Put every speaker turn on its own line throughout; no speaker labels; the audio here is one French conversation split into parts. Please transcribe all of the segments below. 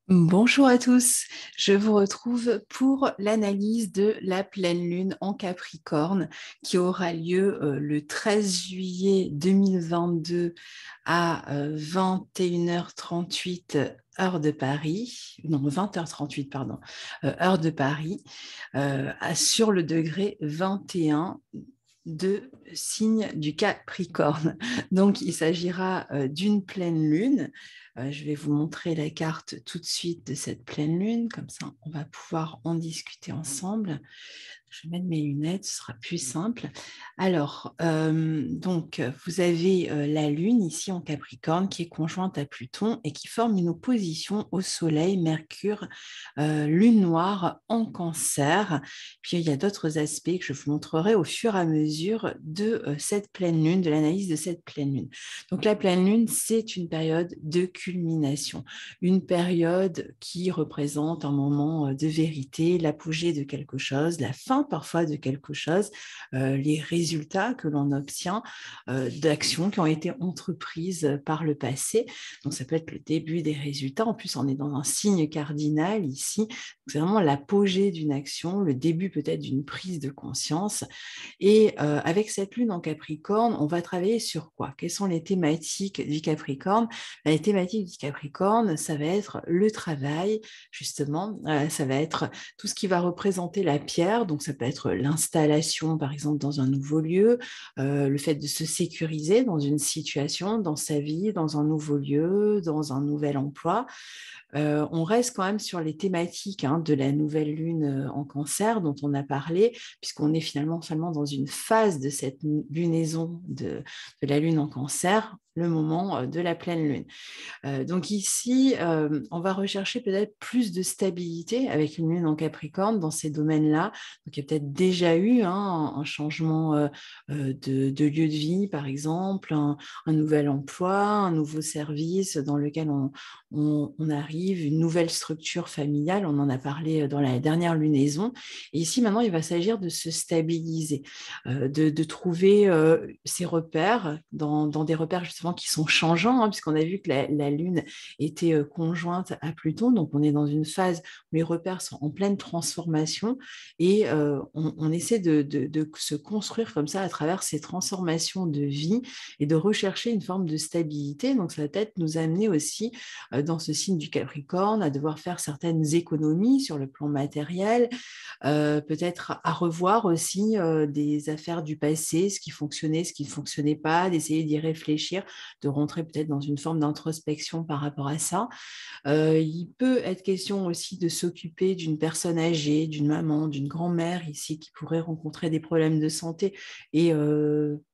Bonjour à tous, je vous retrouve pour l'analyse de la pleine lune en Capricorne qui aura lieu le 13 juillet 2022 à 21h38 heure de Paris, non 20h38 pardon, heure de Paris, sur le degré 21 de signe du Capricorne. Donc, il s'agira d'une pleine lune. Je vais vous montrer la carte tout de suite de cette pleine lune, comme ça on va pouvoir en discuter ensemble. Je vais mettre mes lunettes, ce sera plus simple. Alors, donc, vous avez la Lune ici en Capricorne qui est conjointe à Pluton et qui forme une opposition au Soleil, Mercure, Lune noire en Cancer. Puis, il y a d'autres aspects que je vous montrerai au fur et à mesure de cette pleine Lune, de l'analyse de cette pleine Lune. Donc, la pleine Lune, c'est une période de culmination, une période qui représente un moment de vérité, l'apogée de quelque chose, la fin parfois de quelque chose, les résultats que l'on obtient d'actions qui ont été entreprises par le passé. Donc ça peut être le début des résultats. En plus, on est dans un signe cardinal ici. C'est vraiment l'apogée d'une action, le début peut-être d'une prise de conscience. Et avec cette lune en Capricorne, on va travailler sur quoi? Quelles sont les thématiques du Capricorne? Les thématiques du Capricorne, ça va être le travail, justement. Ça va être tout ce qui va représenter la pierre. Donc, ça peut être l'installation, par exemple, dans un nouveau lieu, le fait de se sécuriser dans une situation, dans sa vie, dans un nouveau lieu, dans un nouvel emploi. On reste quand même sur les thématiques de la nouvelle lune en Cancer dont on a parlé, puisqu'on est finalement seulement dans une phase de cette lunaison de la lune en Cancer, le moment de la pleine lune. Donc ici, on va rechercher peut-être plus de stabilité avec une lune en Capricorne dans ces domaines-là. Donc il y a peut-être déjà eu un changement de lieu de vie, par exemple, un nouvel emploi, un nouveau service dans lequel on arrive, une nouvelle structure familiale. On en a parlé dans la dernière lunaison. Et ici, maintenant, il va s'agir de se stabiliser, de trouver ses repères dans des repères justement qui sont changeants, puisqu'on a vu que la Lune était conjointe à Pluton, donc on est dans une phase où les repères sont en pleine transformation et on essaie de se construire comme ça à travers ces transformations de vie et de rechercher une forme de stabilité. Donc ça va peut-être nous amener aussi dans ce signe du Capricorne à devoir faire certaines économies sur le plan matériel, peut-être à revoir aussi des affaires du passé, ce qui fonctionnait, ce qui ne fonctionnait pas, d'essayer d'y réfléchir, de rentrer peut-être dans une forme d'introspection par rapport à ça. Il peut être question aussi de s'occuper d'une personne âgée, d'une maman, d'une grand-mère ici qui pourrait rencontrer des problèmes de santé et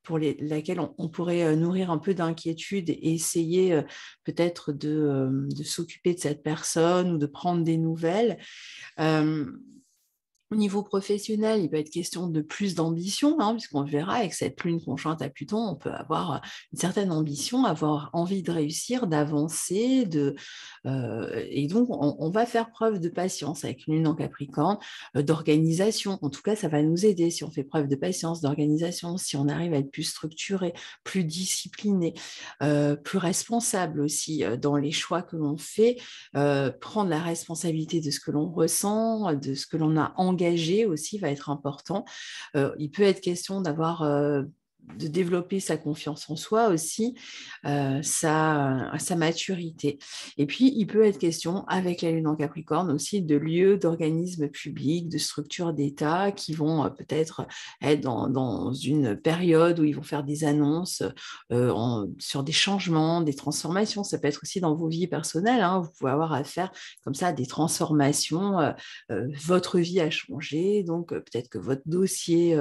pour laquelle on pourrait nourrir un peu d'inquiétude et essayer peut-être de s'occuper de cette personne ou de prendre des nouvelles. Euh, Au niveau professionnel, il peut être question de plus d'ambition, puisqu'on verra avec cette lune conjointe à Pluton, on peut avoir une certaine ambition, avoir envie de réussir, d'avancer, et donc on va faire preuve de patience avec une lune en Capricorne, d'organisation. En tout cas, ça va nous aider si on fait preuve de patience, d'organisation, si on arrive à être plus structuré, plus discipliné, plus responsable aussi dans les choix que l'on fait, prendre la responsabilité de ce que l'on ressent, de ce que l'on a engagé aussi va être important. Il peut être question de développer sa confiance en soi aussi, sa maturité. Et puis, il peut être question, avec la Lune en Capricorne aussi, de lieux, d'organismes publics, de structures d'État qui vont peut-être être dans une période où ils vont faire des annonces sur des changements, des transformations. Ça peut être aussi dans vos vies personnelles. Vous pouvez avoir à faire comme ça des transformations. Votre vie a changé, donc peut-être que votre dossier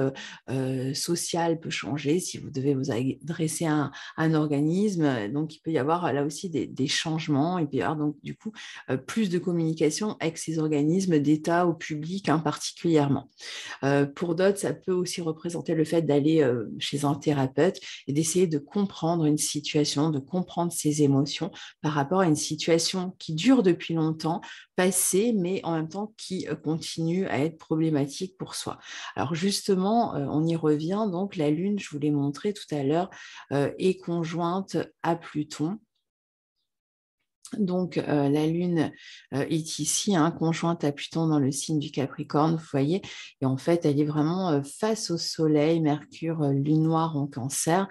social peut changer si vous devez vous adresser à un organisme. Donc, il peut y avoir là aussi des changements. Il peut y avoir donc du coup plus de communication avec ces organismes d'État ou public particulièrement. Pour d'autres, ça peut aussi représenter le fait d'aller chez un thérapeute et d'essayer de comprendre une situation, de comprendre ses émotions par rapport à une situation qui dure depuis longtemps, passée, mais en même temps qui continue à être problématique pour soi. Alors justement, on y revient, donc la Lune, je vous l'ai montré tout à l'heure, est conjointe à Pluton. Donc, la Lune est ici, hein, conjointe à Pluton dans le signe du Capricorne, vous voyez, et en fait, elle est vraiment face au Soleil, Mercure, Lune noire en Cancer,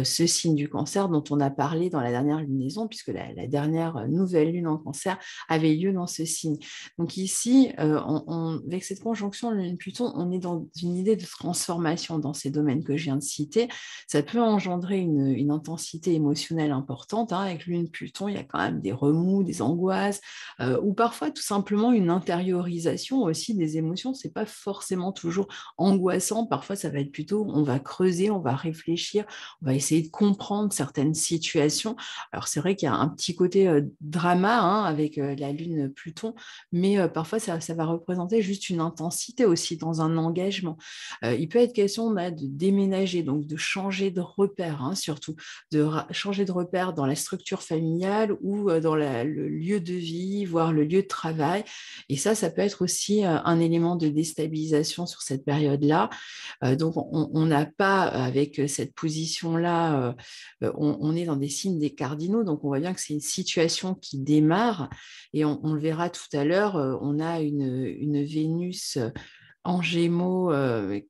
ce signe du Cancer dont on a parlé dans la dernière lunaison, puisque la dernière nouvelle Lune en Cancer avait lieu dans ce signe. Donc ici, avec cette conjonction Lune-Pluton, on est dans une idée de transformation dans ces domaines que je viens de citer. Ça peut engendrer une intensité émotionnelle importante, hein. Avec Lune-Pluton, il y a quand même des remous, des angoisses, ou parfois tout simplement une intériorisation aussi des émotions. C'est pas forcément toujours angoissant. Parfois, ça va être plutôt, on va creuser, on va réfléchir, on va essayer de comprendre certaines situations. Alors, c'est vrai qu'il y a un petit côté drama, hein, avec la Lune Pluton, mais parfois, ça va représenter juste une intensité aussi dans un engagement. Il peut être question de déménager, donc de changer de repère, hein, surtout, de changer de repère dans la structure familiale ou dans le lieu de vie, voire le lieu de travail. Et ça peut être aussi un élément de déstabilisation sur cette période-là. Donc, on n'a pas, avec cette position-là, on est dans des signes des cardinaux, donc on voit bien que c'est une situation qui démarre, et on le verra tout à l'heure, on a une Vénus en Gémeaux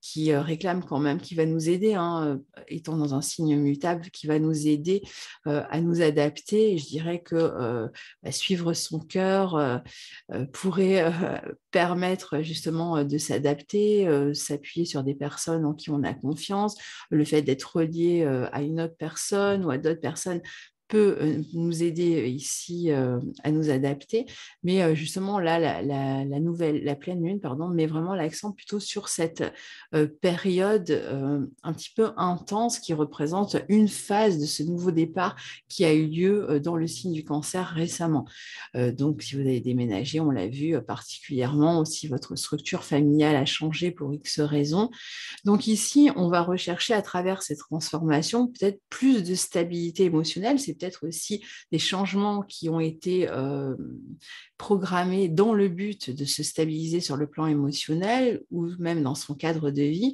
qui réclame quand même, qui va nous aider, hein, étant dans un signe mutable, qui va nous aider à nous adapter. Et je dirais que suivre son cœur pourrait permettre justement de s'adapter, s'appuyer sur des personnes en qui on a confiance. Le fait d'être relié à une autre personne ou à d'autres personnes peut nous aider ici à nous adapter, mais justement là, la pleine lune, pardon, met vraiment l'accent plutôt sur cette période un petit peu intense qui représente une phase de ce nouveau départ qui a eu lieu dans le signe du Cancer récemment. Donc, si vous avez déménagé, on l'a vu particulièrement, aussi votre structure familiale a changé pour X raisons. Donc ici, on va rechercher à travers ces transformations peut-être plus de stabilité émotionnelle. C'est peut-être aussi des changements qui ont été programmés dans le but de se stabiliser sur le plan émotionnel ou même dans son cadre de vie.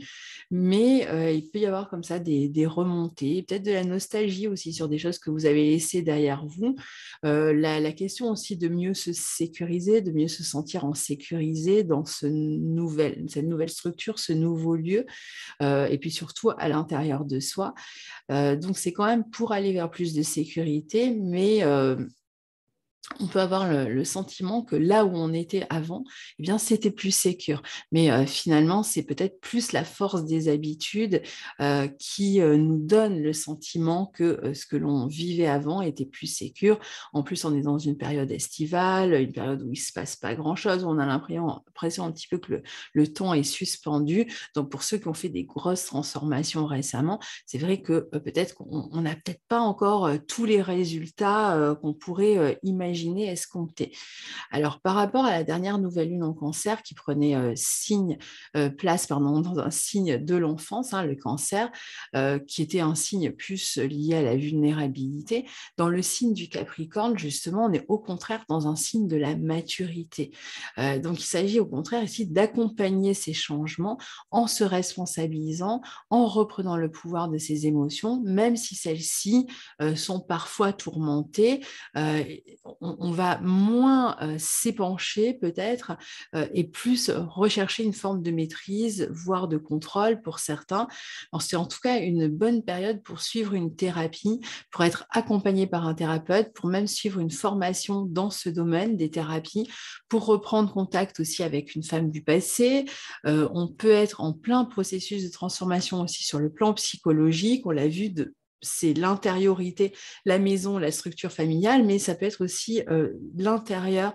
Mais il peut y avoir comme ça des remontées, peut-être de la nostalgie aussi sur des choses que vous avez laissées derrière vous. La question aussi de mieux se sécuriser, de mieux se sentir en sécurité dans cette nouvelle structure, ce nouveau lieu, et puis surtout à l'intérieur de soi. Donc c'est quand même pour aller vers plus de sécurité, mais on peut avoir le sentiment que là où on était avant, eh bien, c'était plus sécure. Mais finalement, c'est peut-être plus la force des habitudes qui nous donne le sentiment que ce que l'on vivait avant était plus sécure. En plus, on est dans une période estivale, une période où il ne se passe pas grand-chose, où on a l'impression un petit peu que le temps est suspendu. Donc, pour ceux qui ont fait des grosses transformations récemment, c'est vrai que peut-être qu'on n'a peut-être pas encore tous les résultats qu'on pourrait imaginer escompté. Alors, par rapport à la dernière nouvelle lune en Cancer qui prenait place dans un signe de l'enfance, hein, le Cancer, qui était un signe plus lié à la vulnérabilité, dans le signe du Capricorne, justement, on est au contraire dans un signe de la maturité. Donc, il s'agit au contraire ici d'accompagner ces changements en se responsabilisant, en reprenant le pouvoir de ses émotions, même si celles-ci sont parfois tourmentées. On va moins s'épancher peut-être et plus rechercher une forme de maîtrise, voire de contrôle pour certains. Alors, c'est en tout cas une bonne période pour suivre une thérapie, pour être accompagné par un thérapeute, pour même suivre une formation dans ce domaine des thérapies, pour reprendre contact aussi avec une femme du passé. On peut être en plein processus de transformation aussi sur le plan psychologique. On l'a vu c'est l'intériorité, la maison, la structure familiale, mais ça peut être aussi l'intérieur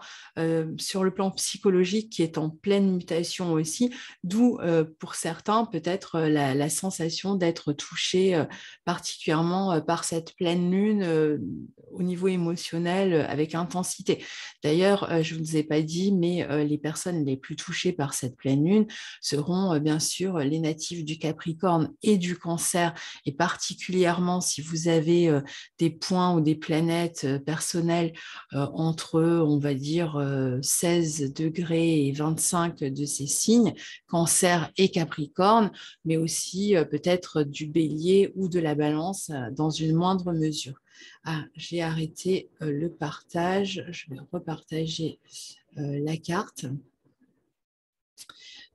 sur le plan psychologique qui est en pleine mutation aussi, d'où pour certains peut-être la sensation d'être touché particulièrement par cette pleine lune au niveau émotionnel avec intensité. D'ailleurs, je ne vous ai pas dit, mais les personnes les plus touchées par cette pleine lune seront bien sûr les natifs du Capricorne et du Cancer, et particulièrement si vous avez des points ou des planètes personnelles entre, on va dire, 16 degrés et 25 de ces signes, Cancer et Capricorne, mais aussi peut-être du Bélier ou de la Balance dans une moindre mesure. Ah, j'ai arrêté le partage. Je vais repartager la carte.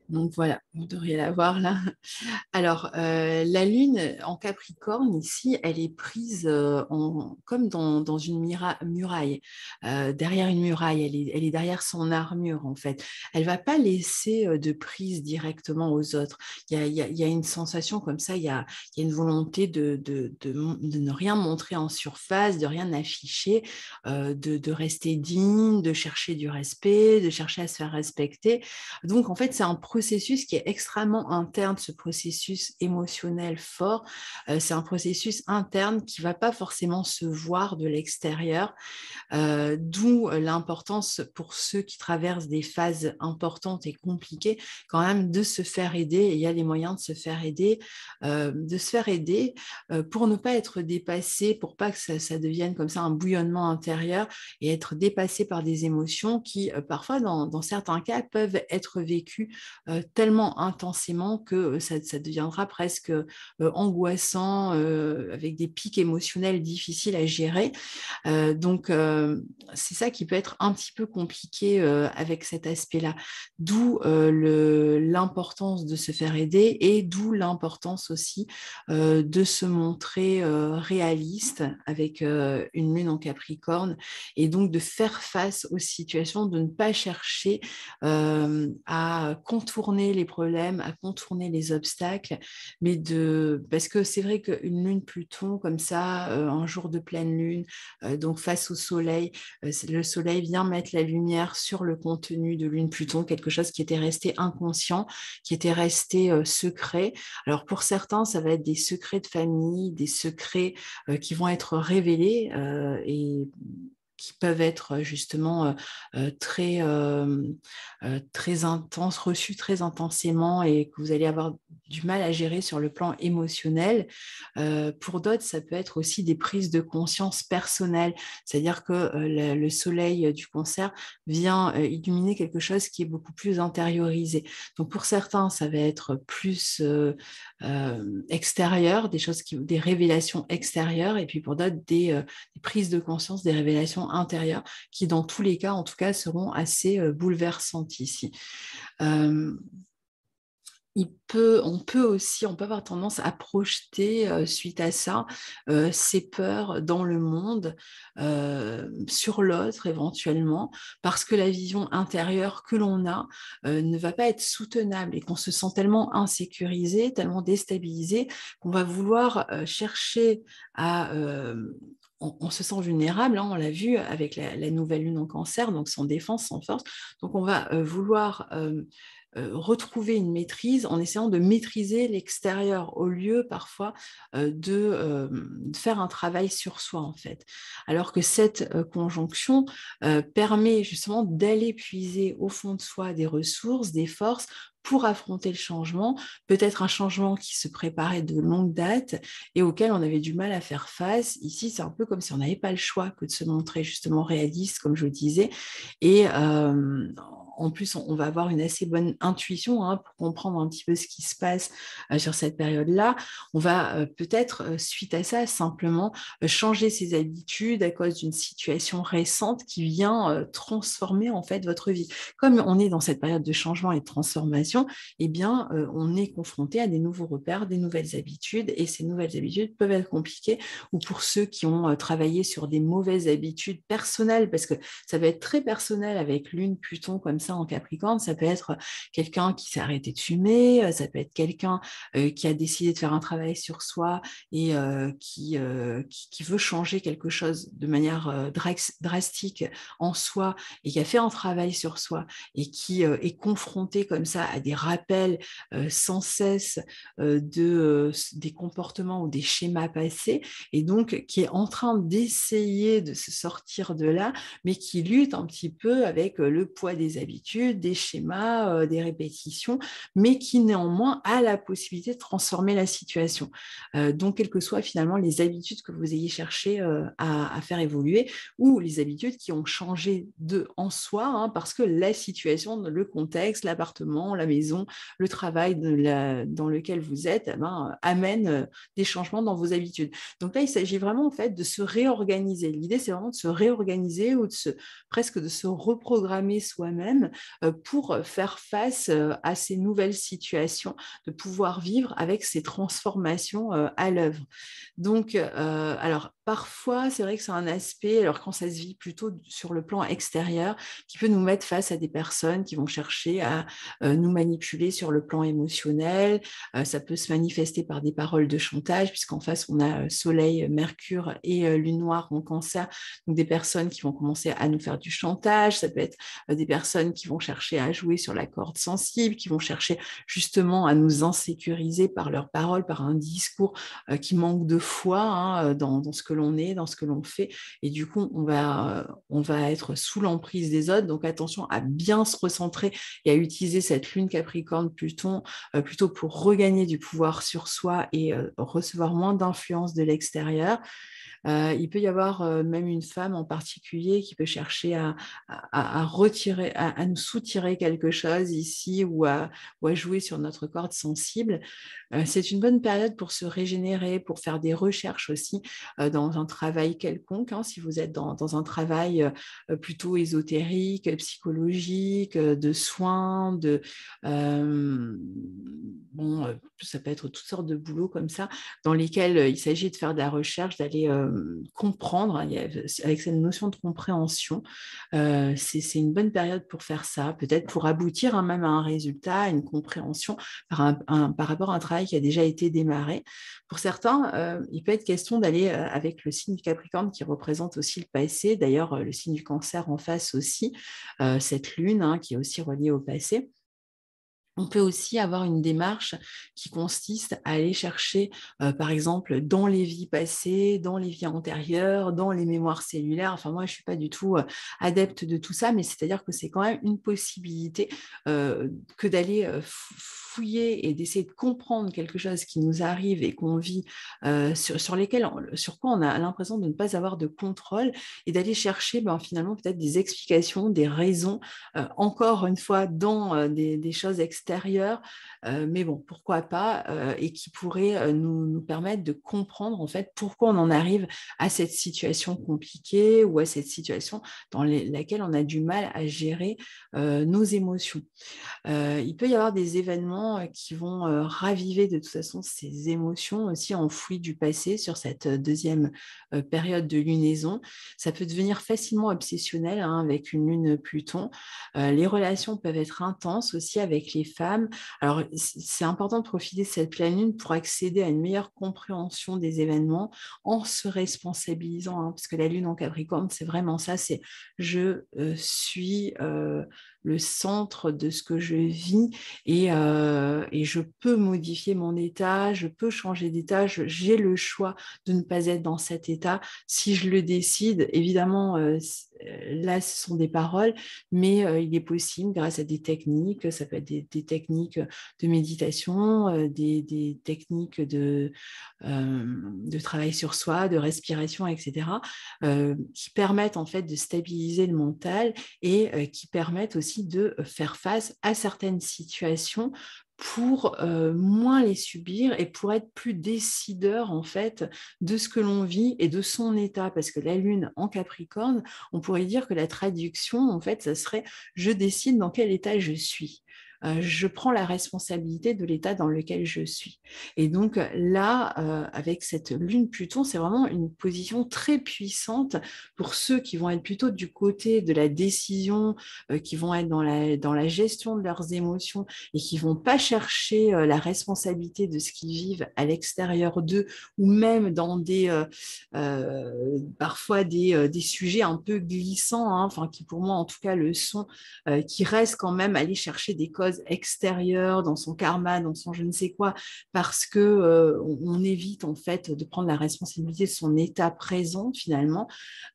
Donc voilà, vous devriez la voir là. Alors, la Lune en Capricorne, ici, elle est prise comme dans une muraille, derrière une muraille. Elle est derrière son armure, en fait. Elle ne va pas laisser de prise directement aux autres. Il y a une sensation comme ça, il y a une volonté de ne rien montrer en surface, de rien afficher, de rester digne, de chercher du respect, de chercher à se faire respecter. Donc, en fait, c'est un processus qui est extrêmement interne, ce processus émotionnel fort. C'est un processus interne qui ne va pas forcément se voir de l'extérieur, d'où l'importance pour ceux qui traversent des phases importantes et compliquées, quand même de se faire aider. Et il y a les moyens de se faire aider, pour ne pas être dépassé, pour pas que ça devienne comme ça un bouillonnement intérieur et être dépassé par des émotions qui, parfois, dans certains cas, peuvent être vécues tellement intensément que ça deviendra presque angoissant, avec des pics émotionnels difficiles à gérer. Donc, c'est ça qui peut être un petit peu compliqué avec cet aspect-là. D'où l'importance de se faire aider et d'où l'importance aussi de se montrer réaliste avec une lune en Capricorne et donc de faire face aux situations, de ne pas chercher à contourner les problèmes, à contourner les obstacles, mais parce que c'est vrai qu'une lune Pluton comme ça, un jour de pleine lune, donc face au soleil, le soleil vient mettre la lumière sur le contenu de lune Pluton, quelque chose qui était resté inconscient, qui était resté secret. Alors pour certains, ça va être des secrets de famille, des secrets qui vont être révélés et qui peuvent être justement très intenses, reçus très intensément et que vous allez avoir du mal à gérer sur le plan émotionnel. Pour d'autres, ça peut être aussi des prises de conscience personnelles, c'est-à-dire que le soleil du cancer vient illuminer quelque chose qui est beaucoup plus intériorisé. Donc pour certains, ça va être plus extérieur, des révélations extérieures, et puis pour d'autres, des prises de conscience, des révélations intérieures, qui dans tous les cas, en tout cas, seront assez bouleversantes ici. On peut avoir tendance à projeter suite à ça ses peurs dans le monde, sur l'autre éventuellement, parce que la vision intérieure que l'on a ne va pas être soutenable et qu'on se sent tellement insécurisé, tellement déstabilisé qu'on va vouloir chercher à... on se sent vulnérable, hein, on l'a vu avec la nouvelle lune en cancer, donc sans défense, sans force. Donc on va vouloir retrouver une maîtrise en essayant de maîtriser l'extérieur au lieu parfois de faire un travail sur soi en fait. Alors que cette conjonction permet justement d'aller puiser au fond de soi des ressources, des forces pour affronter le changement, peut-être un changement qui se préparait de longue date et auquel on avait du mal à faire face. Ici, c'est un peu comme si on n'avait pas le choix que de se montrer justement réaliste, comme je le disais, et en plus, on va avoir une assez bonne intuition pour comprendre un petit peu ce qui se passe sur cette période-là. On va peut-être, suite à ça, simplement changer ses habitudes à cause d'une situation récente qui vient transformer en fait votre vie. Comme on est dans cette période de changement et de transformation, eh bien, on est confronté à des nouveaux repères, des nouvelles habitudes, et ces nouvelles habitudes peuvent être compliquées, ou pour ceux qui ont travaillé sur des mauvaises habitudes personnelles, parce que ça va être très personnel avec lune, Pluton comme ça en Capricorne. Ça peut être quelqu'un qui s'est arrêté de fumer, ça peut être quelqu'un qui a décidé de faire un travail sur soi et qui veut changer quelque chose de manière drastique en soi et qui a fait un travail sur soi et qui est confronté comme ça à des rappels sans cesse des comportements ou des schémas passés et donc qui est en train d'essayer de se sortir de là, mais qui lutte un petit peu avec le poids des habitudes habitudes, des schémas, des répétitions, mais qui néanmoins a la possibilité de transformer la situation. Donc, quelles que soient finalement les habitudes que vous ayez cherché à faire évoluer, ou les habitudes qui ont changé en soi, hein, parce que la situation, le contexte, l'appartement, la maison, le travail dans lequel vous êtes, amène des changements dans vos habitudes. Donc là, il s'agit vraiment en fait de se réorganiser. L'idée, c'est vraiment de se réorganiser ou presque de se reprogrammer soi-même pour faire face à ces nouvelles situations, de pouvoir vivre avec ces transformations à l'œuvre. Donc, alors parfois, c'est vrai que c'est un aspect, alors quand ça se vit plutôt sur le plan extérieur, qui peut nous mettre face à des personnes qui vont chercher à nous manipuler sur le plan émotionnel. Ça peut se manifester par des paroles de chantage, puisqu'en face, on a Soleil, Mercure et Lune noire en Cancer, donc des personnes qui vont commencer à nous faire du chantage. Ça peut être des personnes qui vont chercher à jouer sur la corde sensible, qui vont chercher justement à nous insécuriser par leurs paroles, par un discours qui manque de foi, hein, dans ce que l'on est, dans ce que l'on fait. Et du coup, on va être sous l'emprise des autres. Donc, attention à bien se recentrer et à utiliser cette lune Capricorne-Pluton plutôt pour regagner du pouvoir sur soi et recevoir moins d'influence de l'extérieur. Il peut y avoir même une femme en particulier qui peut chercher à retirer, à nous soutirer quelque chose ici ou à jouer sur notre corde sensible. C'est une bonne période pour se régénérer, pour faire des recherches aussi dans un travail quelconque, hein, si vous êtes dans un travail plutôt ésotérique, psychologique, de soins, ça peut être toutes sortes de boulots comme ça, dans lesquels il s'agit de faire de la recherche, d'aller comprendre, hein, avec cette notion de compréhension. C'est une bonne période pour faire ça, peut-être pour aboutir même à un résultat, à une compréhension par rapport à un travail qui a déjà été démarré. Pour certains, il peut être question d'aller avec le signe du Capricorne qui représente aussi le passé, d'ailleurs le signe du Cancer en face aussi, cette lune, hein, qui est aussi reliée au passé. On peut aussi avoir une démarche qui consiste à aller chercher, par exemple, dans les vies passées, dans les vies antérieures, dans les mémoires cellulaires. Enfin, moi, je ne suis pas du tout adepte de tout ça, mais c'est-à-dire que c'est quand même une possibilité que d'aller fouiller et d'essayer de comprendre quelque chose qui nous arrive et qu'on vit, sur quoi on a l'impression de ne pas avoir de contrôle, et d'aller chercher finalement peut-être des explications, des raisons, encore une fois, dans des choses extérieures, mais bon, pourquoi pas, et qui pourraient nous permettre de comprendre en fait pourquoi on en arrive à cette situation compliquée ou à cette situation dans laquelle on a du mal à gérer nos émotions. Il peut y avoir des événements qui vont raviver de toute façon ces émotions aussi enfouies du passé sur cette deuxième période de lunaison. Ça peut devenir facilement obsessionnel, hein, avec une lune Pluton. Les relations peuvent être intenses aussi avec les femmes. Alors, c'est important de profiter de cette pleine lune pour accéder à une meilleure compréhension des événements en se responsabilisant, hein, parce que la lune en Capricorne, c'est vraiment ça, c'est je suis le centre de ce que je vis, et je peux modifier mon état, je peux changer d'état, j'ai le choix de ne pas être dans cet état si je le décide. Évidemment, là, ce sont des paroles, mais il est possible, grâce à des techniques, ça peut être des techniques de méditation, des techniques de travail sur soi, de respiration, etc., qui permettent en fait de stabiliser le mental et qui permettent aussi de faire face à certaines situations pour moins les subir et pour être plus décideur en fait de ce que l'on vit et de son état, parce que la lune en Capricorne, on pourrait dire que la traduction en fait, ça serait je décide dans quel état je suis. Je prends la responsabilité de l'état dans lequel je suis. Et donc là, avec cette lune Pluton, c'est vraiment une position très puissante pour ceux qui vont être plutôt du côté de la décision, qui vont être dans la gestion de leurs émotions et qui ne vont pas chercher la responsabilité de ce qu'ils vivent à l'extérieur d'eux, ou même dans parfois des sujets un peu glissants, hein, enfin, qui pour moi en tout cas le sont, qui restent quand même aller chercher des causes choses extérieures, dans son karma, dans son je ne sais quoi, parce que on évite en fait de prendre la responsabilité de son état présent finalement.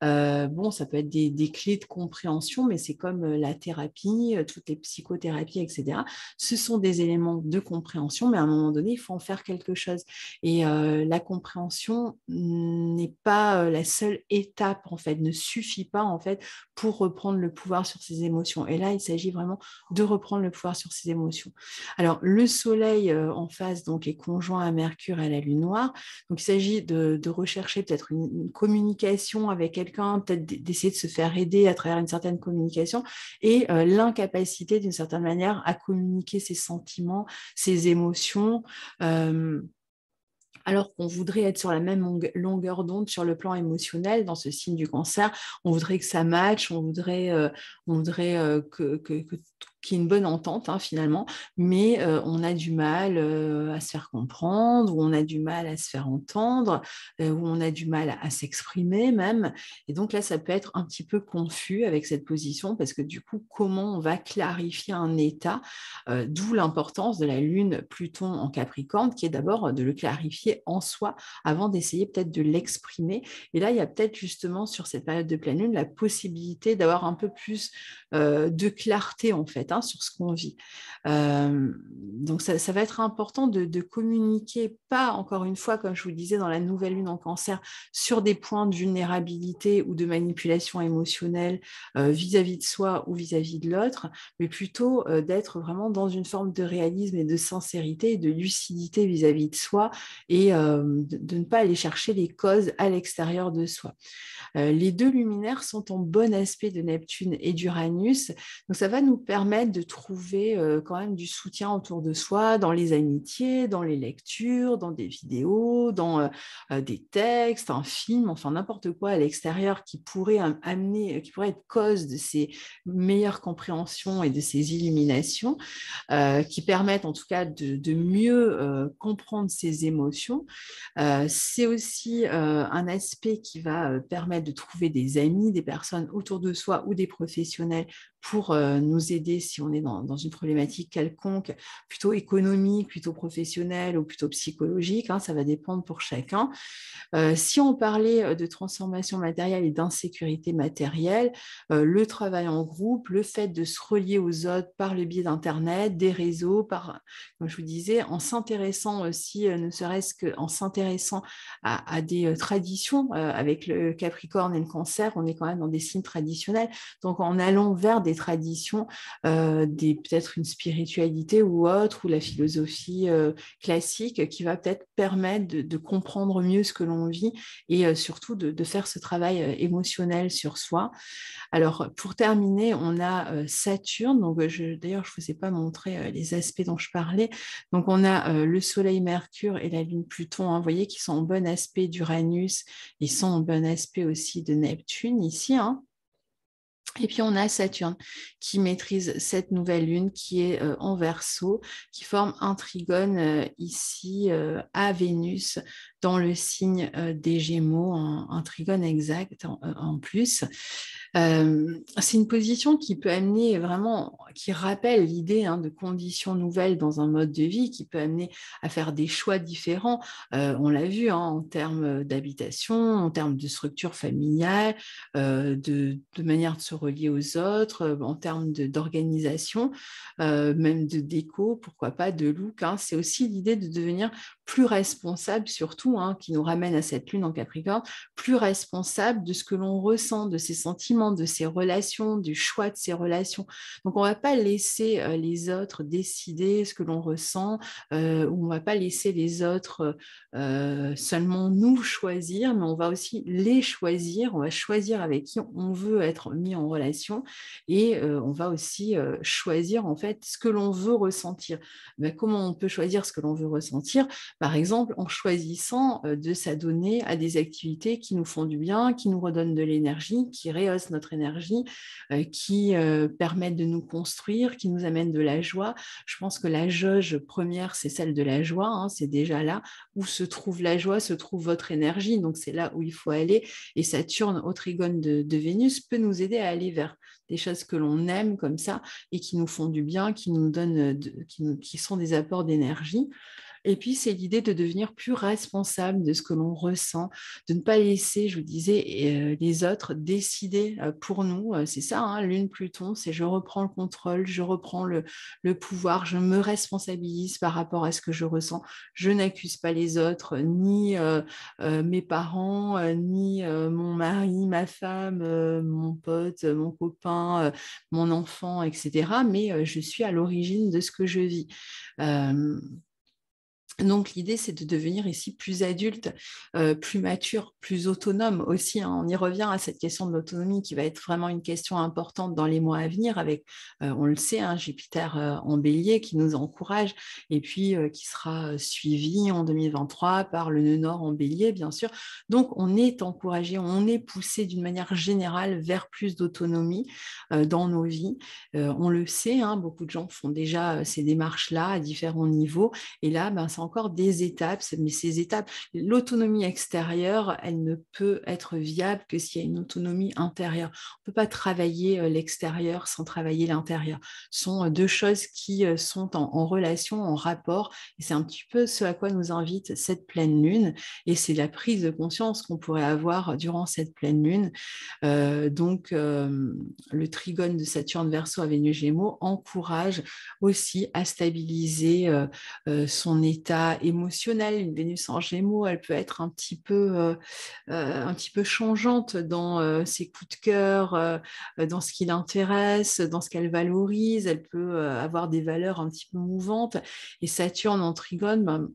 Bon, ça peut être des clés de compréhension, mais c'est comme la thérapie, toutes les psychothérapies, etc. Ce sont des éléments de compréhension, mais à un moment donné, il faut en faire quelque chose. Et la compréhension n'est pas la seule étape, en fait, ne suffit pas, en fait, pour reprendre le pouvoir sur ses émotions. Et là, il s'agit vraiment de reprendre le pouvoir sur ses émotions. Alors, le Soleil en face, donc, est conjoint à Mercure et à la Lune noire. Donc, il s'agit de rechercher peut-être une communication avec quelqu'un, peut-être d'essayer de se faire aider à travers une certaine communication et l'incapacité, d'une certaine manière, à communiquer ses sentiments, ses émotions. Alors qu'on voudrait être sur la même longueur d'onde sur le plan émotionnel dans ce signe du Cancer, on voudrait que ça matche, on voudrait qu'il y ait une bonne entente finalement, mais on a du mal à se faire comprendre, ou on a du mal à se faire entendre, ou on a du mal à s'exprimer même. Et donc là, ça peut être un petit peu confus avec cette position, parce que du coup, comment on va clarifier un état, d'où l'importance de la Lune Pluton en Capricorne, qui est d'abord de le clarifier en soi avant d'essayer peut-être de l'exprimer. Et là, il y a peut-être justement sur cette période de pleine Lune la possibilité d'avoir un peu plus de clarté en fait sur ce qu'on vit. Donc ça va être important de communiquer, pas encore une fois, comme je vous le disais, dans la nouvelle Lune en Cancer, sur des points de vulnérabilité ou de manipulation émotionnelle vis-à-vis de soi ou vis-à-vis de l'autre, mais plutôt d'être vraiment dans une forme de réalisme et de sincérité et de lucidité vis-à-vis de soi, et de ne pas aller chercher les causes à l'extérieur de soi. Les deux luminaires sont en bon aspect de Neptune et d'Uranus, donc ça va nous permettre de trouver quand même du soutien autour de soi, dans les amitiés, dans les lectures, dans des vidéos, dans des textes, un film, enfin n'importe quoi à l'extérieur qui pourrait amener, qui pourrait être cause de ces meilleures compréhensions et de ces illuminations, qui permettent en tout cas de mieux comprendre ses émotions. C'est aussi un aspect qui va permettre de trouver des amis, des personnes autour de soi ou des professionnels pour nous aider si on est dans une problématique quelconque, plutôt économique, plutôt professionnelle ou plutôt psychologique, ça va dépendre pour chacun. Si on parlait de transformation matérielle et d'insécurité matérielle, le travail en groupe, le fait de se relier aux autres par le biais d'Internet, des réseaux, comme je vous disais, en s'intéressant aussi, ne serait-ce qu'en s'intéressant à des traditions, avec le Capricorne et le Cancer, on est quand même dans des signes traditionnels, donc en allant vers des traditions, peut-être une spiritualité ou autre, ou la philosophie classique, qui va peut-être permettre de comprendre mieux ce que l'on vit, et surtout de faire ce travail émotionnel sur soi. Alors, pour terminer, on a Saturne. Donc, d'ailleurs, je ne vous ai pas montré les aspects dont je parlais. Donc, on a le Soleil, Mercure et la Lune, Pluton, vous voyez, qui sont en bon aspect d'Uranus, ils sont en bon aspect aussi de Neptune ici. Et puis on a Saturne qui maîtrise cette nouvelle lune qui est en Verseau, qui forme un trigone ici à Vénus dans le signe des Gémeaux, un trigone exact en plus. C'est une position qui peut amener vraiment, qui rappelle l'idée de conditions nouvelles dans un mode de vie, qui peut amener à faire des choix différents. On l'a vu en termes d'habitation, en termes de structure familiale, de manière de se relier aux autres, en termes d'organisation, même de déco, pourquoi pas, de look. C'est aussi l'idée de devenir plus responsable, surtout, qui nous ramène à cette lune en Capricorne, plus responsable de ce que l'on ressent, de ses sentiments, de ses relations, du choix de ses relations. Donc, on ne va pas laisser les autres décider ce que l'on ressent, ou on ne va pas laisser les autres seulement nous choisir, mais on va aussi les choisir, on va choisir avec qui on veut être mis en relation, et on va aussi choisir en fait ce que l'on veut ressentir. Comment on peut choisir ce que l'on veut ressentir? Par exemple, en choisissant de s'adonner à des activités qui nous font du bien, qui nous redonnent de l'énergie, qui rehaussent notre énergie, qui permettent de nous construire, qui nous amènent de la joie. Je pense que la jauge première, c'est celle de la joie, hein, c'est déjà là où se trouve la joie, se trouve votre énergie, donc c'est là où il faut aller. Et Saturne au trigone de Vénus peut nous aider à aller vers des choses que l'on aime comme ça et qui nous font du bien, qui nous donnent, qui sont des apports d'énergie. Et puis, c'est l'idée de devenir plus responsable de ce que l'on ressent, de ne pas laisser, je vous disais, les autres décider pour nous. C'est ça, hein, Lune Pluton, c'est je reprends le contrôle, je reprends le pouvoir, je me responsabilise par rapport à ce que je ressens. Je n'accuse pas les autres, ni mes parents, ni mon mari, ma femme, mon pote, mon copain, mon enfant, etc. Mais je suis à l'origine de ce que je vis. Donc, l'idée, c'est de devenir ici plus adulte, plus mature, plus autonome aussi, hein. On y revient à cette question de l'autonomie qui va être vraiment une question importante dans les mois à venir avec, on le sait, hein, Jupiter en bélier qui nous encourage et puis qui sera suivi en 2023 par le nœud nord en bélier, bien sûr. Donc, on est encouragé, on est poussé d'une manière générale vers plus d'autonomie dans nos vies. On le sait, hein, beaucoup de gens font déjà ces démarches-là à différents niveaux. Et là, ben, c'est encore des étapes, mais ces étapes, l'autonomie extérieure, elle ne peut être viable que s'il y a une autonomie intérieure. On ne peut pas travailler l'extérieur sans travailler l'intérieur. Ce sont deux choses qui sont en relation, en rapport, et c'est un petit peu ce à quoi nous invite cette pleine lune, et c'est la prise de conscience qu'on pourrait avoir durant cette pleine lune. Le trigone de Saturne Verseau à Vénus Gémeaux encourage aussi à stabiliser son état émotionnel. Une Vénus en Gémeaux, elle peut être un petit peu changeante dans ses coups de cœur, dans ce qui l'intéresse, dans ce qu'elle valorise. Elle peut avoir des valeurs un petit peu mouvantes. Et Saturne en trigone, ben,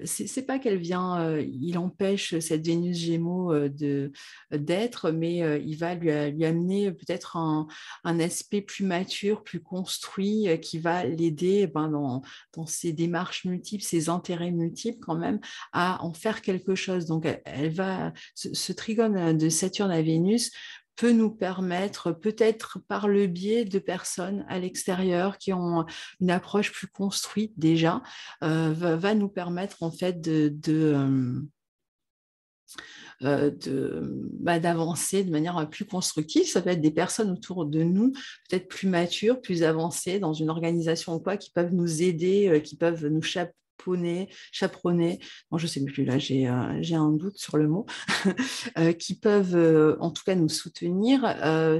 c'est pas qu'elle vient, il empêche cette Vénus Gémeaux d'être, mais il va lui amener peut-être un aspect plus mature, plus construit, qui va l'aider ben, dans ses démarches multiples, ses intérêts multiples quand même, à en faire quelque chose. Donc, ce trigone de Saturne à Vénus peut nous permettre, peut-être par le biais de personnes à l'extérieur qui ont une approche plus construite déjà, va nous permettre en fait d'avancer de manière plus constructive. Ça peut être des personnes autour de nous, peut-être plus matures, plus avancées dans une organisation ou quoi, qui peuvent nous aider, qui peuvent nous chaperonner. Bon, je ne sais plus, là, j'ai un doute sur le mot, qui peuvent en tout cas nous soutenir.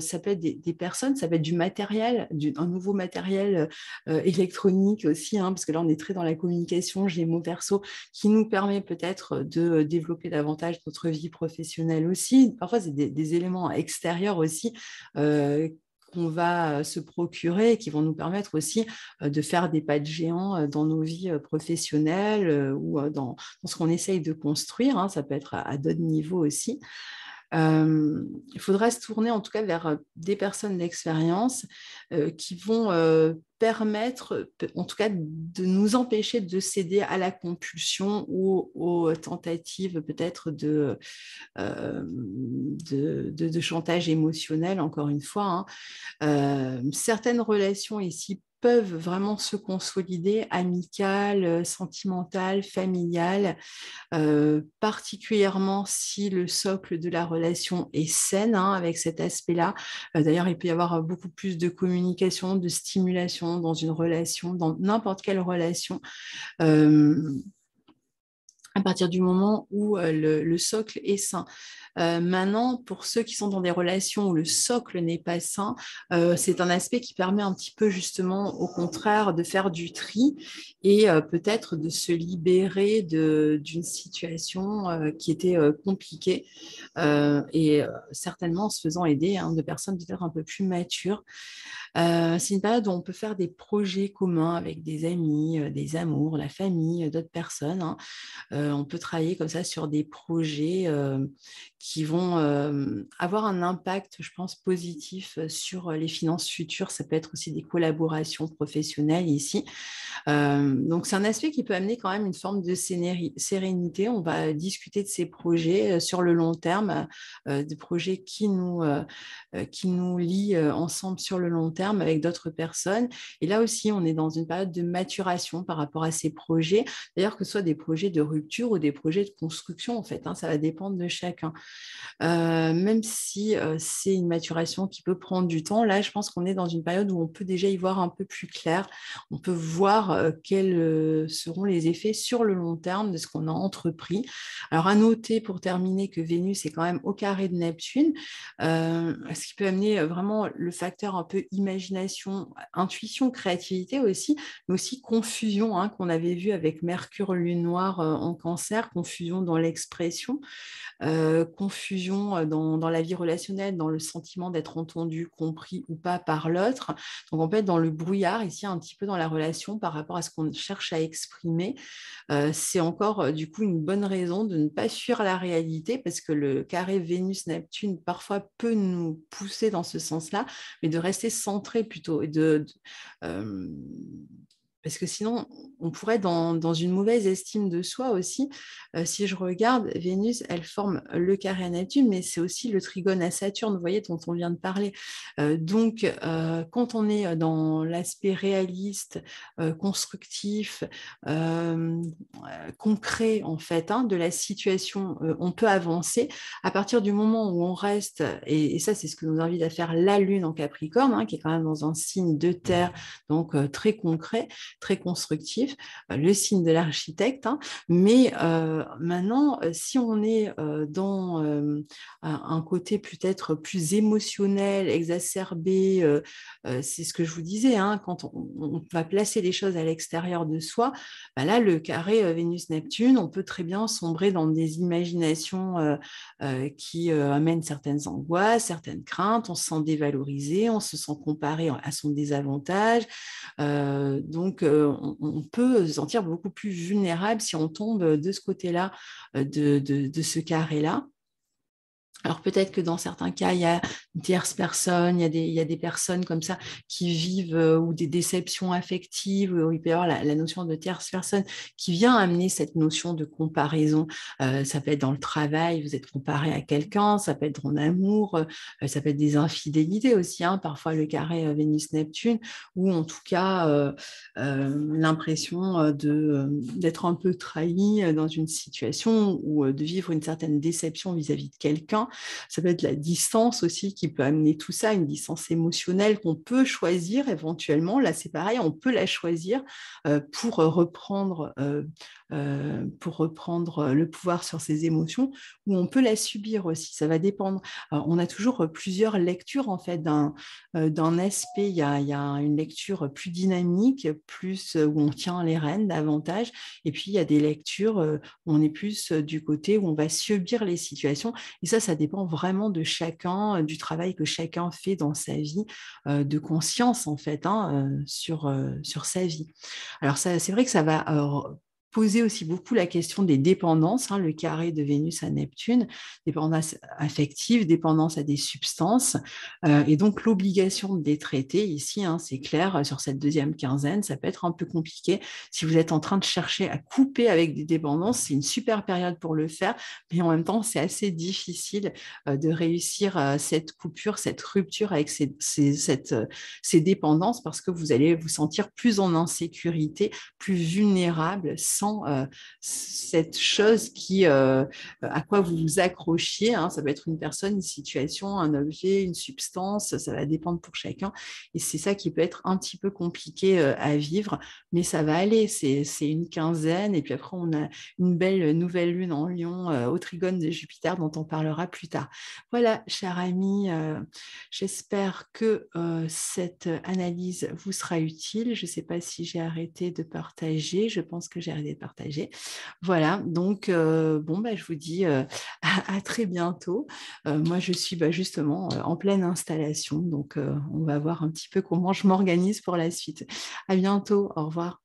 Ça peut être des personnes, ça peut être du matériel, un nouveau matériel électronique aussi, hein, parce que là, on est très dans la communication Gémeaux Verseau, qui nous permet peut-être de développer davantage notre vie professionnelle aussi. Parfois, c'est des éléments extérieurs aussi qu'on va se procurer et qui vont nous permettre aussi de faire des pas de géant dans nos vies professionnelles ou dans ce qu'on essaye de construire, hein. Ça peut être à d'autres niveaux aussi. Il faudra se tourner en tout cas vers des personnes d'expérience qui vont permettre, en tout cas, de nous empêcher de céder à la compulsion ou aux tentatives peut-être de chantage émotionnel, encore une fois, hein. Certaines relations ici peuvent vraiment se consolider, amicales, sentimentales, familiales, particulièrement si le socle de la relation est saine, hein, avec cet aspect-là. D'ailleurs, il peut y avoir beaucoup plus de communication, de stimulation dans une relation, dans n'importe quelle relation. À partir du moment où le socle est sain. Maintenant, pour ceux qui sont dans des relations où le socle n'est pas sain, c'est un aspect qui permet un petit peu justement, au contraire, de faire du tri et peut-être de se libérer d'une situation qui était compliquée et certainement en se faisant aider, hein, de personnes peut-être un peu plus matures. C'est une période où on peut faire des projets communs avec des amis, des amours, la famille, d'autres personnes, hein. On peut travailler comme ça sur des projets qui vont avoir un impact, je pense, positif sur les finances futures. Ça peut être aussi des collaborations professionnelles ici. Donc, c'est un aspect qui peut amener quand même une forme de sérénité. On va discuter de ces projets sur le long terme, des projets qui nous lient ensemble sur le long terme avec d'autres personnes. Et là aussi, on est dans une période de maturation par rapport à ces projets. D'ailleurs, que ce soit des projets de rupture ou des projets de construction, en fait, hein, ça va dépendre de chacun. Même si c'est une maturation qui peut prendre du temps, là, je pense qu'on est dans une période où on peut déjà y voir un peu plus clair. On peut voir quels seront les effets sur le long terme de ce qu'on a entrepris. Alors, à noter pour terminer que Vénus est quand même au carré de Neptune, ce qui peut amener vraiment le facteur un peu imagination, intuition, créativité aussi, mais aussi confusion hein, qu'on avait vu avec Mercure, Lune noire en Cancer, confusion dans l'expression. Confusion dans la vie relationnelle, dans le sentiment d'être entendu, compris ou pas par l'autre. Donc, on peut être dans le brouillard ici, un petit peu dans la relation par rapport à ce qu'on cherche à exprimer. C'est encore du coup une bonne raison de ne pas fuir la réalité parce que le carré Vénus-Neptune parfois peut nous pousser dans ce sens-là, mais de rester centré plutôt et parce que sinon, on pourrait être dans une mauvaise estime de soi aussi. Si je regarde, Vénus, elle forme le carré à Neptune, mais c'est aussi le trigone à Saturne, vous voyez, dont on vient de parler. Donc, quand on est dans l'aspect réaliste, constructif, concret, en fait, hein, de la situation, on peut avancer. À partir du moment où on reste, et ça, c'est ce que nous invite à faire la Lune en Capricorne, hein, qui est quand même dans un signe de terre, donc très concret, très constructif, le signe de l'architecte. Hein. Mais maintenant, si on est dans un côté peut-être plus émotionnel, exacerbé, c'est ce que je vous disais, hein, quand on va placer les choses à l'extérieur de soi, bah là, le carré Vénus-Neptune, on peut très bien sombrer dans des imaginations qui amènent certaines angoisses, certaines craintes, on se sent dévalorisé, on se sent comparé à son désavantage. Donc, on peut se sentir beaucoup plus vulnérable si on tombe de ce côté-là, de ce carré-là. Alors peut-être que dans certains cas, il y a une tierce personne, il y a des personnes comme ça qui vivent ou des déceptions affectives, où il peut y avoir la notion de tierce personne qui vient amener cette notion de comparaison. Ça peut être dans le travail, vous êtes comparé à quelqu'un, ça peut être en amour, ça peut être des infidélités aussi, hein, parfois le carré Vénus-Neptune, ou en tout cas l'impression d'être un peu trahi dans une situation ou de vivre une certaine déception vis-à-vis de quelqu'un. Ça peut être la distance aussi qui peut amener tout ça, une distance émotionnelle qu'on peut choisir éventuellement. Là, c'est pareil, on peut la choisir pour reprendre le pouvoir sur ses émotions, ou on peut la subir aussi. Ça va dépendre. Alors, on a toujours plusieurs lectures en fait d'un aspect. Il y a une lecture plus dynamique, plus où on tient les rênes davantage, et puis il y a des lectures où on est plus du côté où on va subir les situations. Et ça dépend vraiment de chacun, du travail que chacun fait dans sa vie, de conscience en fait, hein, sur sa vie. Alors ça, c'est vrai que ça va poser aussi beaucoup la question des dépendances, hein, le carré de Vénus à Neptune, dépendance affective, dépendance à des substances, et donc l'obligation de les traiter ici, hein, c'est clair, sur cette deuxième quinzaine, ça peut être un peu compliqué. Si vous êtes en train de chercher à couper avec des dépendances, c'est une super période pour le faire, mais en même temps, c'est assez difficile de réussir cette coupure, cette rupture avec ces dépendances, parce que vous allez vous sentir plus en insécurité, plus vulnérable, sans cette chose à quoi vous vous accrochiez. Hein. Ça peut être une personne, une situation, un objet, une substance, ça va dépendre pour chacun. Et c'est ça qui peut être un petit peu compliqué à vivre, mais ça va aller. C'est une quinzaine, et puis après, on a une belle nouvelle lune en Lion au trigone de Jupiter, dont on parlera plus tard. Voilà, cher ami, j'espère que cette analyse vous sera utile. Je ne sais pas si j'ai arrêté de partager. Je pense que j'ai arrêté de partager. Voilà, donc je vous dis à très bientôt. Moi, je suis justement en pleine installation, donc on va voir un petit peu comment je m'organise pour la suite. À bientôt, au revoir.